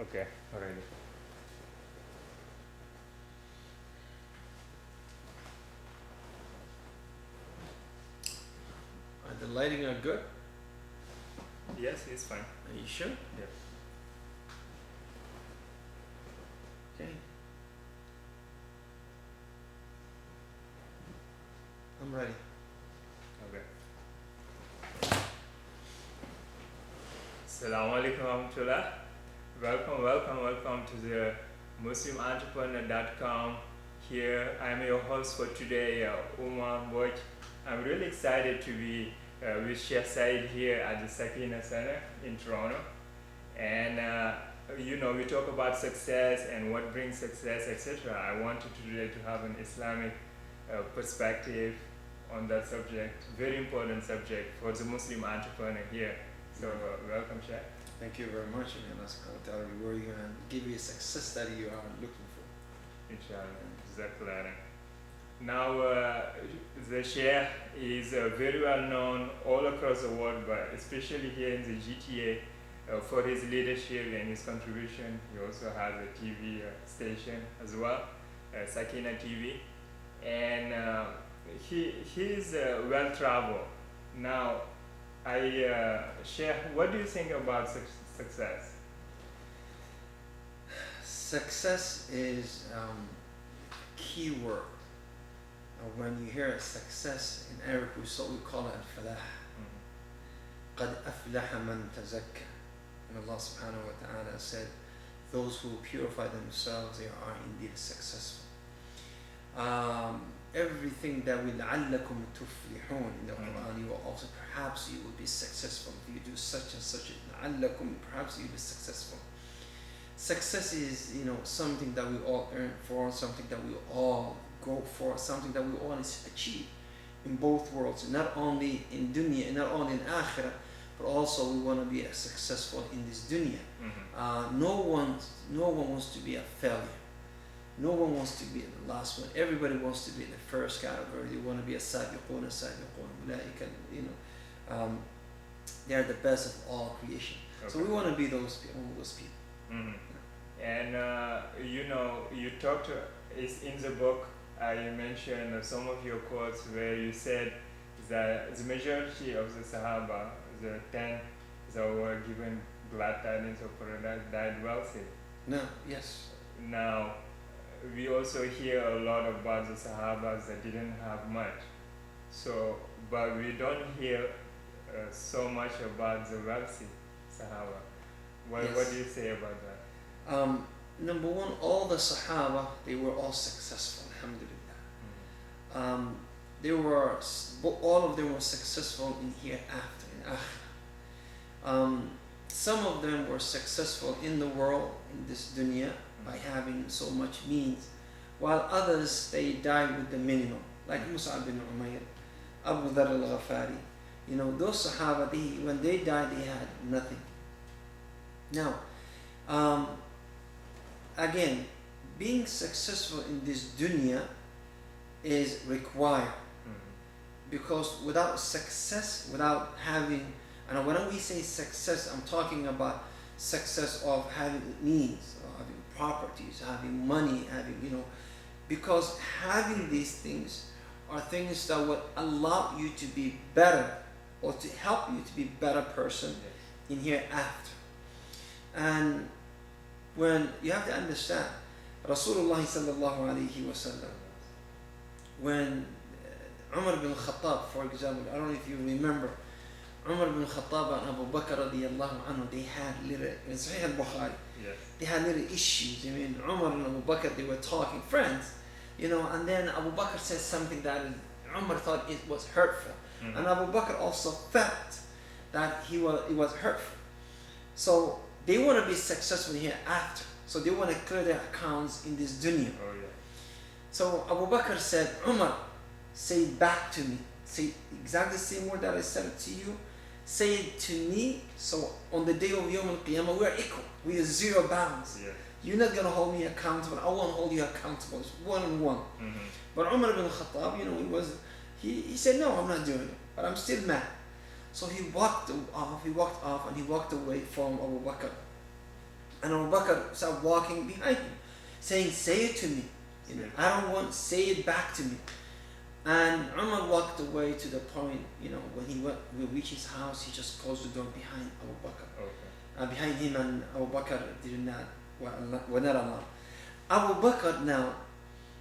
Okay, alright. The lighting are good? Yes, it's fine. Are you sure? Yeah. Okay. I'm ready. Okay. Assalamu alaikum warahmatullah. Welcome to the MuslimEntrepreneur.com. Here, I'm your host for today, Umar Boy. I'm really excited to be with Sheikh Said here at the Sakina Center in Toronto. And we talk about success and what brings success, etc. I wanted today to have an Islamic perspective on that subject. Very important subject for the Muslim entrepreneur here. So welcome, Sheikh. Thank you very much. May Allah subhanahu wa ta'ala reward you and give you a success that you are looking for. Inshallah. Jazakallah. Now, the Sheikh is very well known all across the world, but especially here in the GTA for his leadership and his contribution. He also has a TV station as well, Sakina TV, and he's well traveled. Now, Sheikh, what do you think about success? Success is key word. When you hear success in Arabic, we call it al-falah. قَدْ أَفْلَحَ مَنْ تَزَكَّى. And Allah subhanahu wa ta'ala said, those who purify themselves, they are indeed successful. Everything that will لَعَلَّكُمْ تُفْلِحُونَ in the Quran, you will also, perhaps you will be successful if you do such and such. لَعَلَّكُمْ, perhaps you will be successful. Success is, something that we all earn for, something that we all go for, something that we all achieve in both worlds, not only in dunya and not only in akhirah, but also we want to be successful in this dunya. No one wants to be a failure. No one wants to be the last one. Everybody wants to be the first category. They want to be a sabiqun, they are the best of all creation. Okay. So we want to be those people. And you talked is in the book. You mentioned some of your quotes where you said that the majority of the Sahaba, the 10 that were given glad tidings of paradise, died wealthy. No, yes. Now, we also hear a lot about the Sahabas that didn't have much. So, but we don't hear so much about the wealthy Sahaba. What do you say about that? Number one, all the Sahaba, they were all successful, alhamdulillah. All of them were successful in hereafter, in akhirah. Some of them were successful in the world, in this dunya, by having so much means, while others, they died with the minimum, like Mus'ab bin Umayr, Abu Dharr al-Ghafari. Those Sahaba, when they died, they had nothing. Now, again, being successful in this dunya is required, because without success, without having, and when we say success, I'm talking about success of having means, or having properties, having money, because having these things are things that would allow you to be better, or to help you to be a better person in hereafter. And when you have to understand, Rasulullah sallallahu alaihi wasallam, when Umar bin Khattab, for example, I don't know if you remember, Umar bin Khattab and Abu Bakr radiallahu anhu, they had little, in Sahih al-Bukhari, they had little issues. Umar and Abu Bakr, they were talking, friends, and then Abu Bakr said something that Umar thought it was hurtful. And Abu Bakr also felt that it was hurtful. So they want to be successful here after. So they want to clear their accounts in this dunya. So Abu Bakr said, Umar, say it back to me. Say exactly the same word that I said it to you. Say it to me. So on the day of Yawm al-Qiyamah, we are equal. We are zero bounds. You're not going to hold me accountable. I won't hold you accountable. It's one on one. But Umar bin Khattab, he said, no, I'm not doing it. But I'm still mad. So he walked off and he walked away from Abu Bakr. And Abu Bakr started walking behind him, saying, say it to me. I don't want, say it back to me. And Umar walked away to the point, when we reached his house, he just closed the door behind Abu Bakr. Okay. Behind him, and Abu Bakr did not, were not allowed. Abu Bakr now,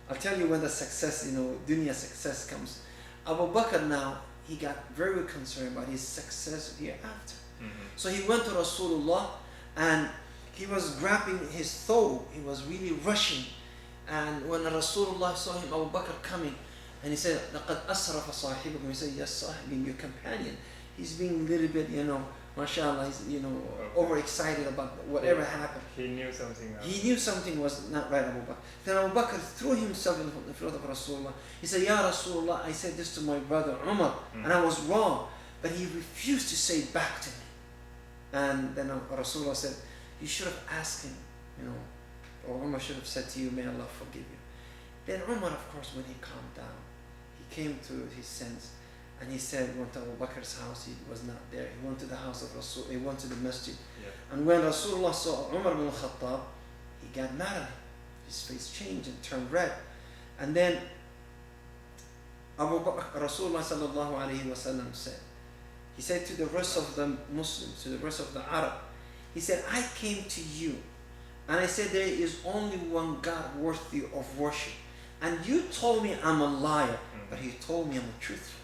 I'll tell you when the success, dunya success comes. Abu Bakr now, he got very concerned about his success hereafter. So he went to Rasulullah, and he was grabbing his thawb. He was really rushing. And when Rasulullah saw him, Abu Bakr coming, and he said, لَقَدْ أَسْرَفَ صَاحِبُكُمْ. He said, yes, Sahib, your companion. He's being a little bit, mashallah, he's, overexcited about whatever happened. He knew something else. He knew something was not right, Abu Bakr. Then Abu Bakr threw himself in front of Rasulullah. He said, Ya Rasulullah, I said this to my brother Umar, and I was wrong. But he refused to say it back to me. And then Rasulullah said, you should have asked him, or Umar should have said to you, may Allah forgive you. Then Umar, of course, when he calmed down, he came to his sense, and he said, went to Abu Bakr's house, he was not there. He went to the house of Rasul, he went to the masjid. And when Rasulullah saw Umar bin Khattab, he got mad at him. His face changed and turned red. And then Rasulullah sallallahu alayhi wa sallam said, he said to the rest of the Muslims, to the rest of the Arab, he said, I came to you, and I said there is only one God worthy of worship. And you told me I'm a liar, but he told me I'm a truthful.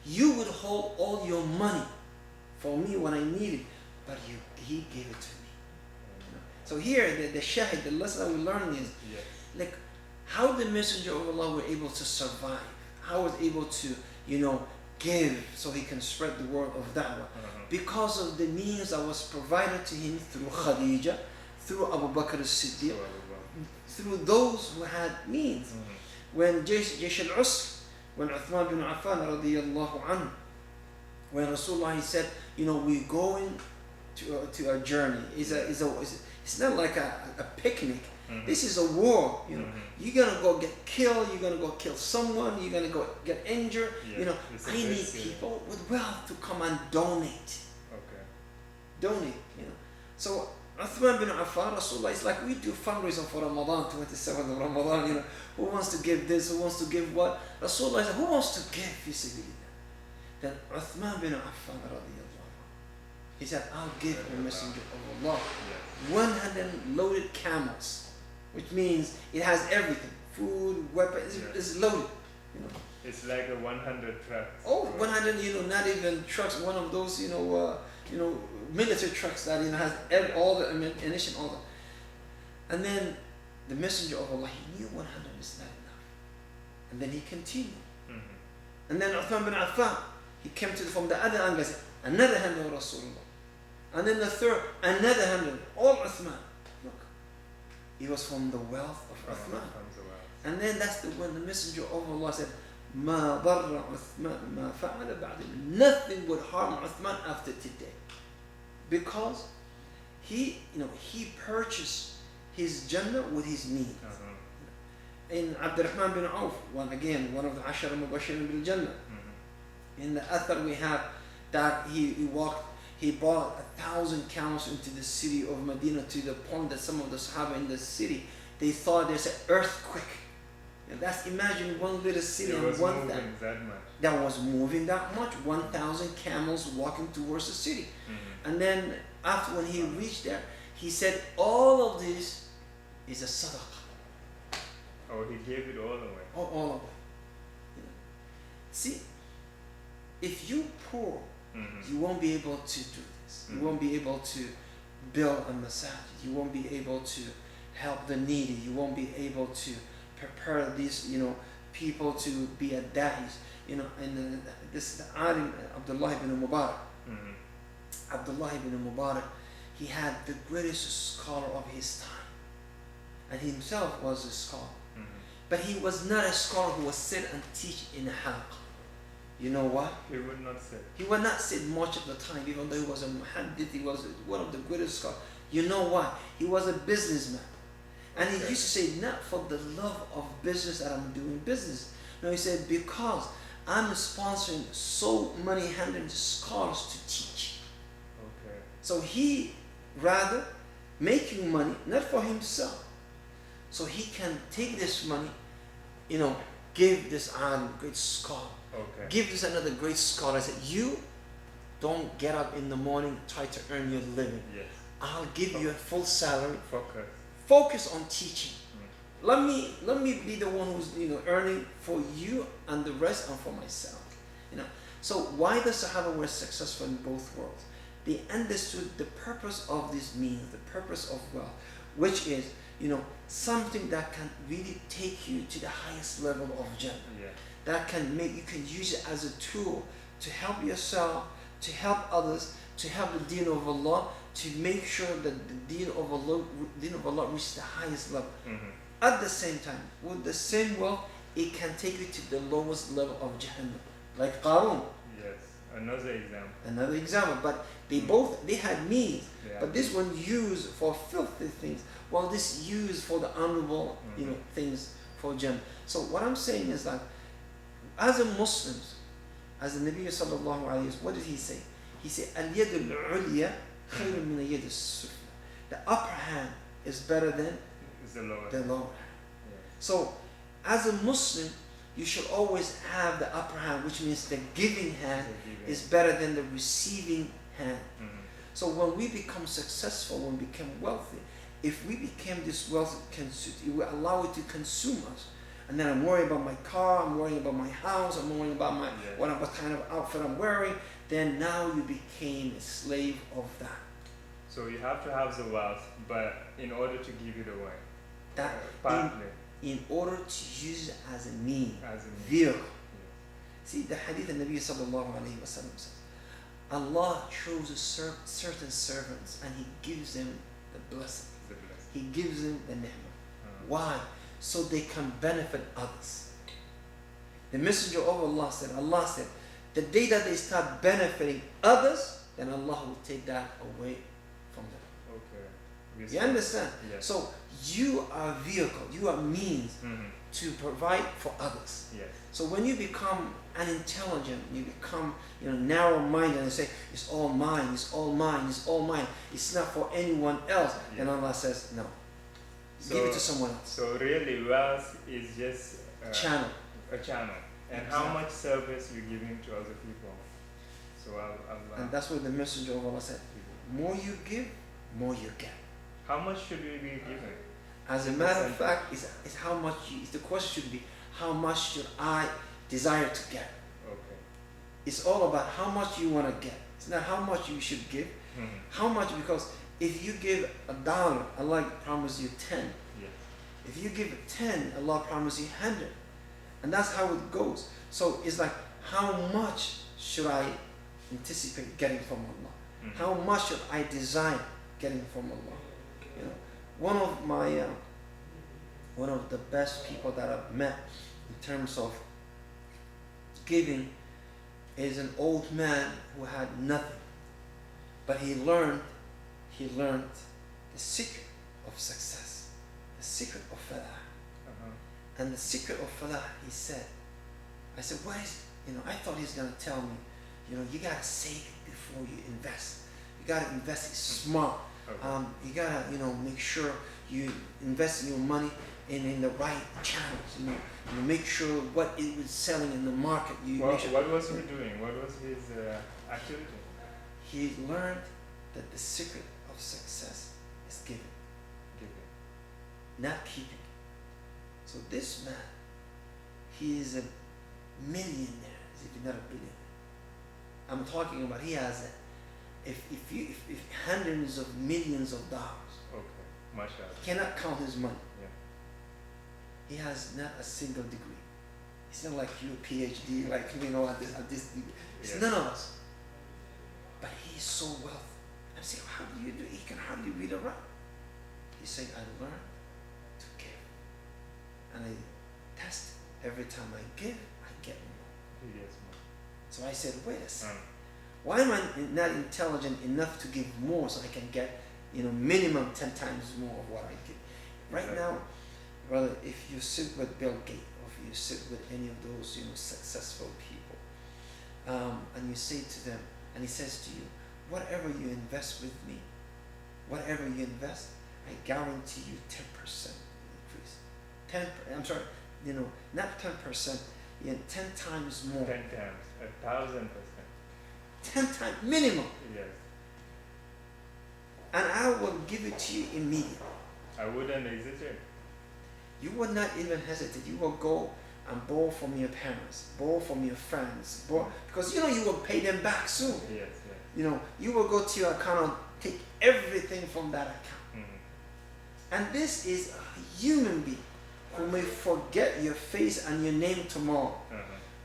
You would hold all your money for me when I needed, but he gave it to me. So here, the shahid, the lesson that we're learning is, like, how the Messenger of Allah were able to survive, how was able to, give so he can spread the word of da'wah. Because of the means that was provided to him through Khadija, through Abu Bakr as-Siddiq, through those who had means. When Jaysh al-Usr, when Uthman bin Affan radiyallahu anhu, when Rasulullah he said, we're going to a journey. It's not like a picnic. This is a war. You're gonna go get killed. You're gonna go kill someone. You're gonna go get injured. I need people with wealth to come and donate. Donate. So Uthman bin Affan, Rasulullah, it's like we do fundraising for Ramadan, 27th of Ramadan. Who wants to give this? Who wants to give what? Rasulullah said, who wants to give fi sabilillah? Then Uthman bin Affan radiyallahu anhu, he said, I'll give the Messenger of Allah 100 loaded camels, which means it has everything, food, weapons, it's loaded. It's like a 100 trucks. Oh, 100, not even trucks, one of those, military trucks that has all the ammunition, all that. And then the Messenger of Allah, he knew 100 is not enough. And then he continued. And then Uthman bin Affan, he came from the other angle and said, another 100 Rasulullah. And then the third, another 100, all Uthman. Look, it was from the wealth of Uthman. And then that's when the Messenger of Allah said, ما ضر عثمان ما فعل بعد. Nothing would harm Uthman after today, because he purchased his Jannah with his needs. In Abdurrahman bin Auf, one of the Ashara Mubashirin bil Jannah. In the Athar we have that he bought 1,000 camels into the city of Medina, to the point that some of the Sahaba in the city, they thought there's an earthquake. And imagine one little city and that was moving that much, 1,000 camels walking towards the city. And then after, when he reached there, he said, all of this is a sadaqah. Oh, he gave it all away. All of it. See, if you poor, you won't be able to do this. You won't be able to build a masajid. You won't be able to help the needy. You won't be able to prepare these, people to be a da'is. And this alim, Abdullah ibn Mubarak. Abdullah ibn Mubarak, he had the greatest scholar of his time. And he himself was a scholar. But he was not a scholar who would sit and teach in a halqa. You know what? He would not sit. He would not sit much of the time, even though he was a muhaddith, he was one of the greatest scholars. You know what? He was a businessman. And he used to say, not for the love of business that I'm doing business. No, he said, because I'm sponsoring so many hundred scholars to teach. So he rather making money not for himself, so he can take this money, you know, give this alim, great scholar, Okay. give this another great scholar. I said, you don't get up in the morning, try to earn your living. Yes. I'll give you a full salary. Focus. Focus on teaching. Let me be the one who's, you know, earning for you and the rest and for myself. You know. So why the Sahaba were successful in both worlds? They understood the purpose of this means, the purpose of wealth, which is, you know, something that can really take you to the highest level of Jannah. Yeah. That can make, you can use it as a tool to help yourself, to help others, to help the deen of Allah, to make sure that the deen of Allah reaches the highest level. Mm-hmm. At the same time, with the same wealth, it can take you to the lowest level of Jahannam, like Qarun. Yes. Another example. Another example, but they had means, Yeah. but this one used for filthy things, while this used for the honorable, you know, things for Jannah. So what I'm saying is that, as a Muslims, as the Nabi sallallahu alayhi wa sallam, what did he say? He said, "Al-yad al-ulya khayrun min al-yad al-sufla." The upper hand is better than It's the lower. the lower hand. Yeah. So, as a Muslim, you should always have the upper hand, which means the giving hand is better than the receiving hand. Mm-hmm. So when we become successful, when we become wealthy, if we became this wealth, it will allow it to consume us. And then I'm worried about my car, I'm worrying about my house, I'm worrying about my what kind of outfit I'm wearing. Then now you became a slave of that. So you have to have the wealth, but in order to give it away. That Partly. in order to use it as a means, As a means. vehicle. Yes. See, the hadith of Nabi sallallahu alayhi wa sallam says, Allah chooses certain servants and He gives them the blessing. The blessing. He gives them the ni'mah. Why? So they can benefit others. The Messenger of Allah said, the day that they start benefiting others, then Allah will take that away from them. Okay. You understand? Yes. So you are a vehicle, you are means to provide for others. Yes. So when you become unintelligent, you become, you know, narrow-minded and say, it's all mine, it's all mine, it's all mine, it's not for anyone else, then Allah says, no. Give it to someone else. So really wealth is just Channel. a channel. And Exactly. how much service you're giving to other people. So Allah. And that's what the Messenger of Allah said. More you give, more you get. How much should we be giving? As a matter of fact, it's how much the question should be, how much should I desire to get? Okay. It's all about how much you want to get. It's not how much you should give. How much, because if you give $1, Allah promises you 10. Yes. If you give 10, Allah promises you 100. And that's how it goes. So it's like, how much should I anticipate getting from Allah? How much should I desire getting from Allah? You know, one of the best people that I've met in terms of giving is an old man who had nothing, but he learned the secret of success, the secret of falah. And the secret of falah, he said, I said, what is, I thought he's going to tell me, you got to save it before you invest. You got to invest it smart. Okay. You got to, make sure you invest your money in the right channels. You make sure what it was selling in the market. What was he doing? What was his activity? He learned that the secret of success is giving, not keeping. So this man, he is a millionaire, if he's not a billionaire. I'm talking about he has if hundreds of millions of dollars. Okay, mashallah. Cannot count his money. Yeah. He has not a single degree. He's not like you, PhD, like at this degree. It's Yes. none of us. But he is so wealthy. I'm saying, how do you do it? He can hardly read or write. He's saying, I learned to give. And I test it. Every time I give, I get more. He gets more. So I said, wait a second. Why am I not intelligent enough to give more so I can get, minimum 10 times more of what I give? Right Exactly. now, brother, if you sit with Bill Gates, or if you sit with any of those, successful people, and you say to them, and he says to you, whatever you invest with me, whatever you invest, I guarantee you 10% increase. 10, I'm sorry, not 10%, 10 times more. 10 times, 1,000%. 10 times minimum. Yes. And I will give it to you immediately. I wouldn't hesitate. You will not even hesitate. You will go and borrow from your parents, borrow from your friends, because you will pay them back soon. Yes, yes. You will go to your account and take everything from that account. Mm-hmm. And this is a human being who may forget your face and your name tomorrow,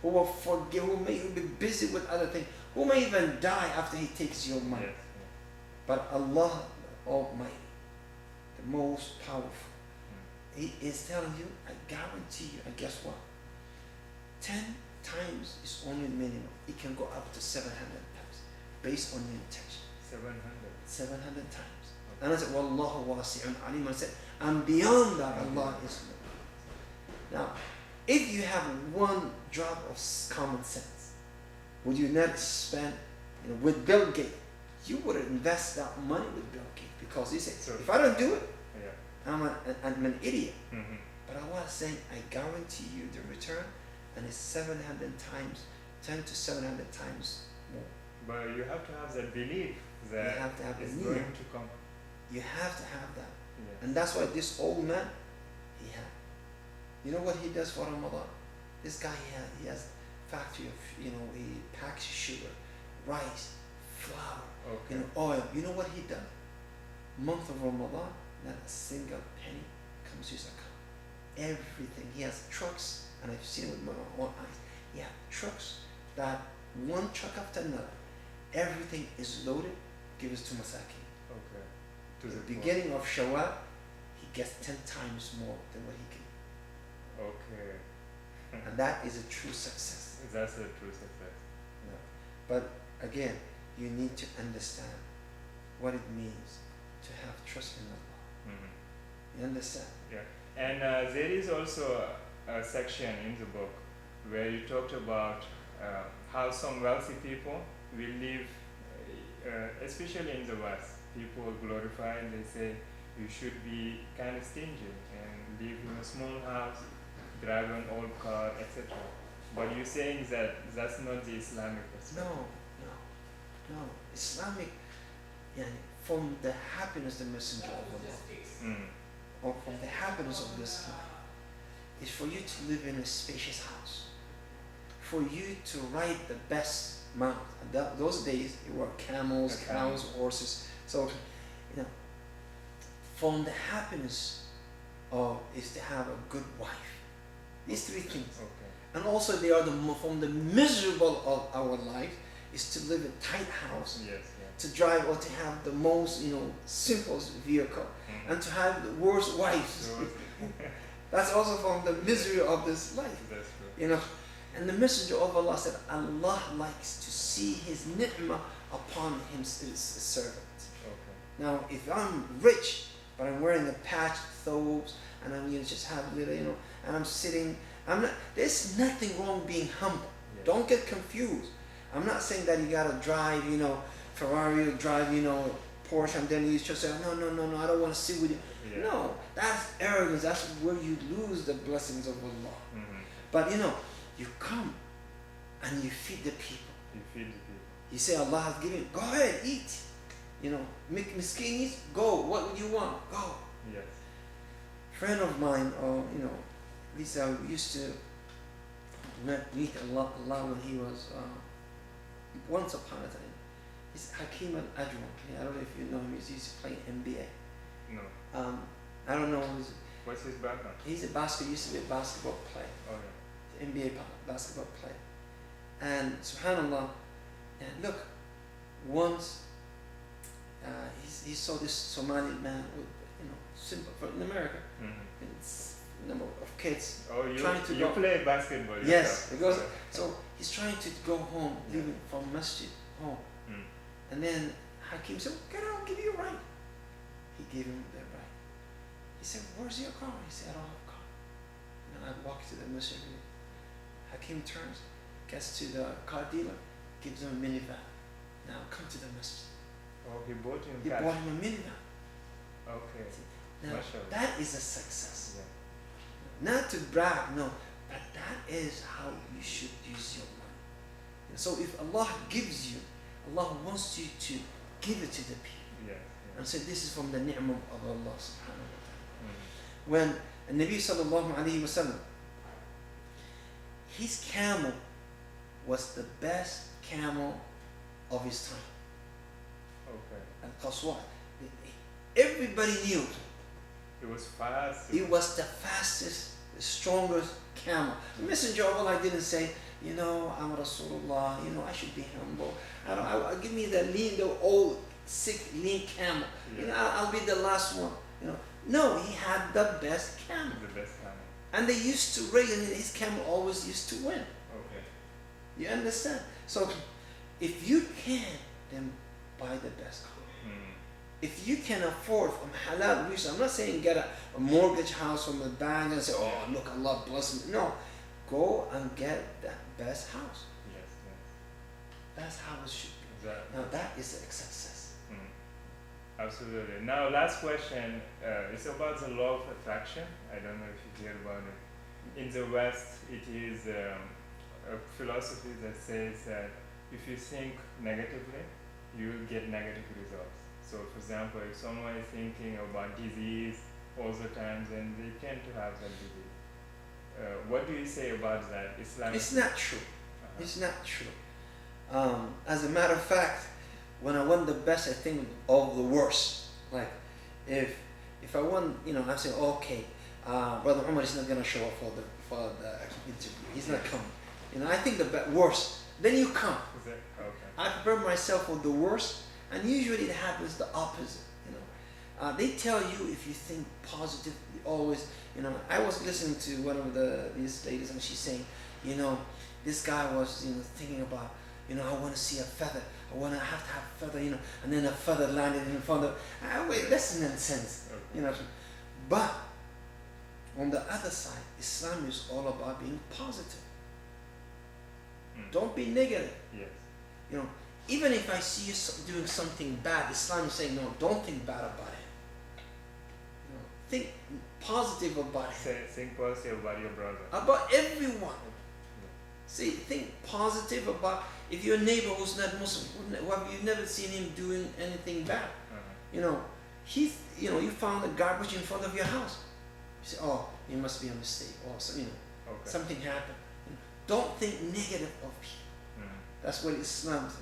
who will forget, who may be busy with other things, who may even die after he takes your money. Yes, yes. But Allah the Almighty, the most powerful, He is telling you, I guarantee you, and guess what? 10 times is only minimum. It can go up to 700 times based on your intention. 700. 700 times. Okay. And I said, Wallahu wasi'un alim. I said, and beyond that, Allah is known. Now, if you have one drop of common sense, would you not spend, with Bill Gates? You would invest that money with Bill Gates because he said, if I don't do it, I'm an idiot. Mm-hmm. But Allah is saying, I guarantee you the return, and it's 700 times, 10 to 700 times more. But you have to have that belief that you have to have it's the going need. to come. You have to have that. Yes. And that's why this old man, he had. You know what he does for Ramadan? This guy, he has factory of, he packs sugar, rice, flour, Okay. oil. You know what he does? Month of Ramadan, not a single penny comes to his account. Everything. He has trucks, and I've seen it with my own eyes. He has trucks that one truck after another, everything is loaded, gives to Masakin. Okay. To the beginning of Shawwal, he gets 10 times more than what he can. Okay. And that is a true success. That's a true success. No. But again, you need to understand what it means to have trust in Allah. Mm-hmm. You understand? Yeah. And there is also a section in the book where you talked about how some wealthy people will live, especially in the West. People glorify and they say you should be kind of stingy and live in a small house, drive an old car, etc. But you're saying that that's not the Islamic perspective. No. Islamic, from the happiness the Messenger of Allah, or from the happiness of this life, is for you to live in a spacious house, for you to ride the best mount. And those days it were camels, cows, horses. So, from the happiness is to have a good wife. These three things. Okay. And also they are from the miserable of our life is to live in a tight house, Yes. to drive or to have the most, simplest vehicle, and to have the worst wives. That's also from the misery of this life. That's true. And the Messenger of Allah said, Allah likes to see His ni'mah upon His servant. Okay. Now, if I'm rich, but I'm wearing a patched thobes, and I'm just have little, and I'm sitting, there's nothing wrong being humble. Yes. Don't get confused. I'm not saying that you gotta drive, Ferrari, or drive, Porsche, and then you just say, no, I don't want to sit with you. Yeah. No, that's arrogance. That's where you lose the blessings of Allah. Mm-hmm. But you come and you feed the people. You feed the people. You say Allah has given. Go ahead, eat. Make miskin eat. Go. What would you want? Go. Yes. Friend of mine, Lisa, used to meet Allah when he was once upon a time. He's Hakim al-Ajwan. I don't know if you know him. He used to play NBA. No. I don't know. What's his background? He's used to be a basketball player. Oh yeah. NBA basketball player. And subhanallah, look, once he saw this Somali man with, simple, in America, it's number of kids trying to you play basketball yourself. Yes, because so he's trying to go home, leaving from masjid home. And then Hakim said, "Get out, I'll give you a ride." He gave him the ride. He said, "Where's your car?" He said, "I don't have a car." And I walked to the masjid. Hakim turns, gets to the car dealer, gives him a minivan. Now come to the masjid. Oh, he bought him He bought him a minivan. Okay. Now, Mashallah. that is a success. Yeah. Not to brag, no, but that is how you should use your money. And so if Allah gives you, Allah wants you to give it to the people. Yeah. And say this is from the ni'mah of Allah subhanahu wa ta'ala. Mm. When Nabi sallallahu alayhi wa sallam, his camel was the best camel of his time. Okay. And Qaswa, everybody knew It was fast. it was the fastest, the strongest camel. The Messenger of Allah didn't say, you know, I'm Rasulullah, you know, I should be humble. Give me the lean, the old, sick, lean camel. You know, I'll be the last one. You know, no, he had the best camel. The best camel. And they used to race, and his camel always used to win. Okay. You understand? So, if you can, then buy the best camel. Mm. If you can afford from halal resources, I'm not saying get a mortgage house from a bank and say, oh, look, Allah bless me. No, go and get that best house. Yes. Yes. That's how it should be. Exactly. Now, that is a success. Mm. Absolutely. Now, last question. It's about the law of attraction. I don't know if you hear about it. In the West, it is a philosophy that says that if you think negatively, you will get negative results. So, for example, if someone is thinking about disease all the time, then they tend to have that disease. What do you say about that? Islamic? It's not true. Uh-huh. It's not true. As a matter of fact, when I want the best, I think of the worst. Like, if I want, you know, I'm saying, okay, Brother Umar is not going to show up for the interview. He's not coming. You know, I think the worst. Then you come. Is it? Okay. I prepare myself for the worst, and usually it happens the opposite. You know, they tell you if you think positive, always. You know, I was listening to one of these ladies, and she's saying, you know, this guy was, you know, thinking about, you know, I want to see a feather. I have to have a feather, you know, and then a feather landed in front of. Wait, that's nonsense. Okay. You know, but on the other side, Islam is all about being positive. Mm. Don't be negative. Yes. You know, even if I see you doing something bad, Islam is saying, no, don't think bad about it. You know, think positive about it. Think positive about your brother. About everyone. Yeah. See, think positive about if your neighbor who's not Muslim, who have you never seen him doing anything bad? Uh-huh. You know, you found a garbage in front of your house. You say, oh, it must be a mistake, or so, you know, Okay. something happened. Don't think negative of people. Mm. That's what Islam says.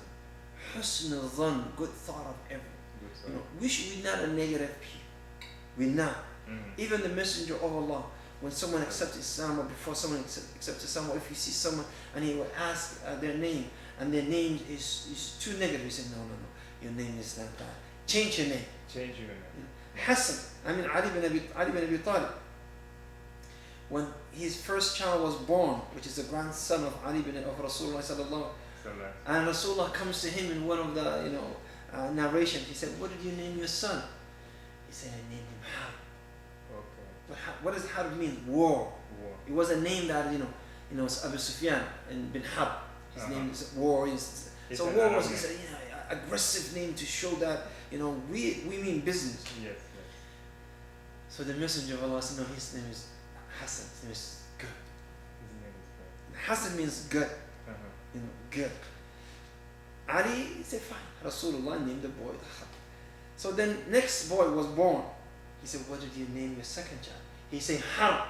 Husn al-dhan, good thought of everyone. Good. You know, we're not a negative people. We're not. Mm. Even the Messenger of Allah, when someone accepts Islam or before someone accepts Islam, or if you see someone and he will ask their name and their name is too negative, you say, no, your name is not that. Change your name. Change your name. Hassan, Ali bin Abi Talib, when his first child was born, which is the grandson of Rasulullah sallallahu, and Rasulullah comes to him in one of the narration. He said, "What did you name your son?" He said, "I named him Harb." Okay. What does Harb mean? War. War. It was a name that it's Abu Sufyan and bin Harb. His name is war. So war was an aggressive name to show that we mean business. Yes. So the Messenger of Allah said, "No, his name is Hassan. His name is good." His name is good. Hassan means good. Uh-huh. Good. Ali said, "Fine." Rasulullah named the boy Harb. So then next boy was born. He said, "What did you name your second child?" He said, "Harb."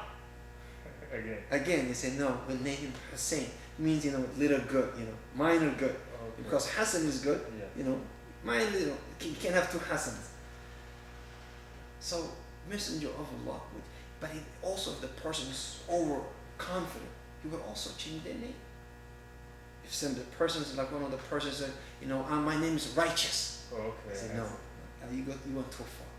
Again, he said, "No, we'll name him Hussein." Means little good, minor good. Okay. Because Hassan is good, Yeah. Minor, you can't have two Hassans. So Messenger of Allah but also if the person is overconfident, he will also change their name. If some the person is like one of the persons said, my name is righteous. Okay. I said, no, you went too far.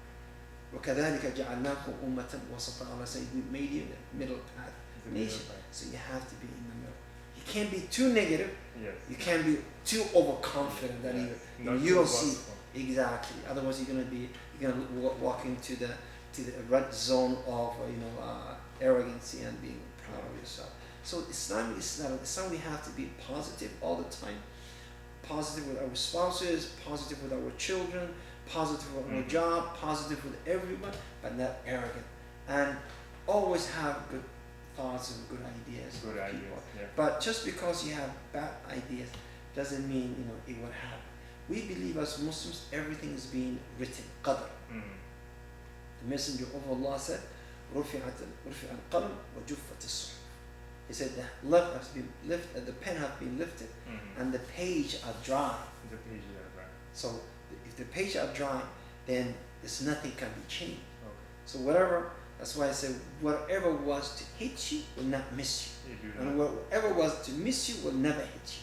وَكَذَلِكَ جَعَلْنَاكُمْ أُمَّةً وَسَطًا. Allah said, we made you the middle path nation. So you have to be in the middle. You can't be too negative. Yes. You can't be too overconfident that you don't see exactly. Otherwise, you're gonna walk into the red zone of arrogancy and being proud of yourself. So Islam is not. Islam, we have to be positive all the time. Positive with our spouses, positive with our children, positive on your job, positive with everyone, but not arrogant. And always have good thoughts and good ideas Good for idea. people. Yeah. But just because you have bad ideas doesn't mean it will happen. We believe as Muslims everything is being written, qadr. The Messenger of Allah said, رُفِعَ الْقَلَمُ وَجُفَّتِ الصُّحُفُ. He said the left has been lifted, the pen has been lifted, and the page are dry. The page there, right. So if the page are dry, then there's nothing can be changed. Okay. So whatever, that's why I said whatever was to hit you will not miss you, You do and that. whatever was to miss you will never hit you.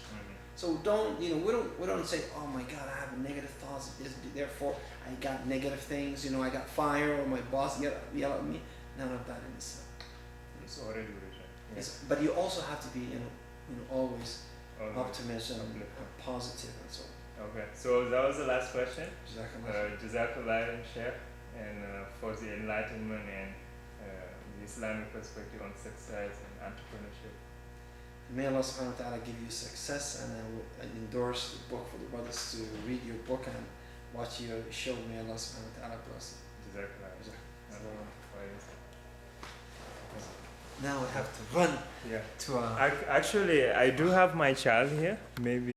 So don't we don't say, oh my God, I have negative thoughts, therefore I got negative things, I got fired or my boss yell at me. None of that in Islam. It's already written. Yes, but you also have to be always Always optimism, uplifting. positive, and so on. Okay, so that was the last question. Jazakallah. Jazakallah and Sheikh, and for the enlightenment and the Islamic perspective on success and entrepreneurship. May Allah subhanahu wa ta'ala give you success, and I endorse the book for the brothers to read your book and watch your show. May Allah subhanahu wa ta'ala bless it. Jazakallah. Now I have to run Yeah. to Actually, I do have my child here. Maybe.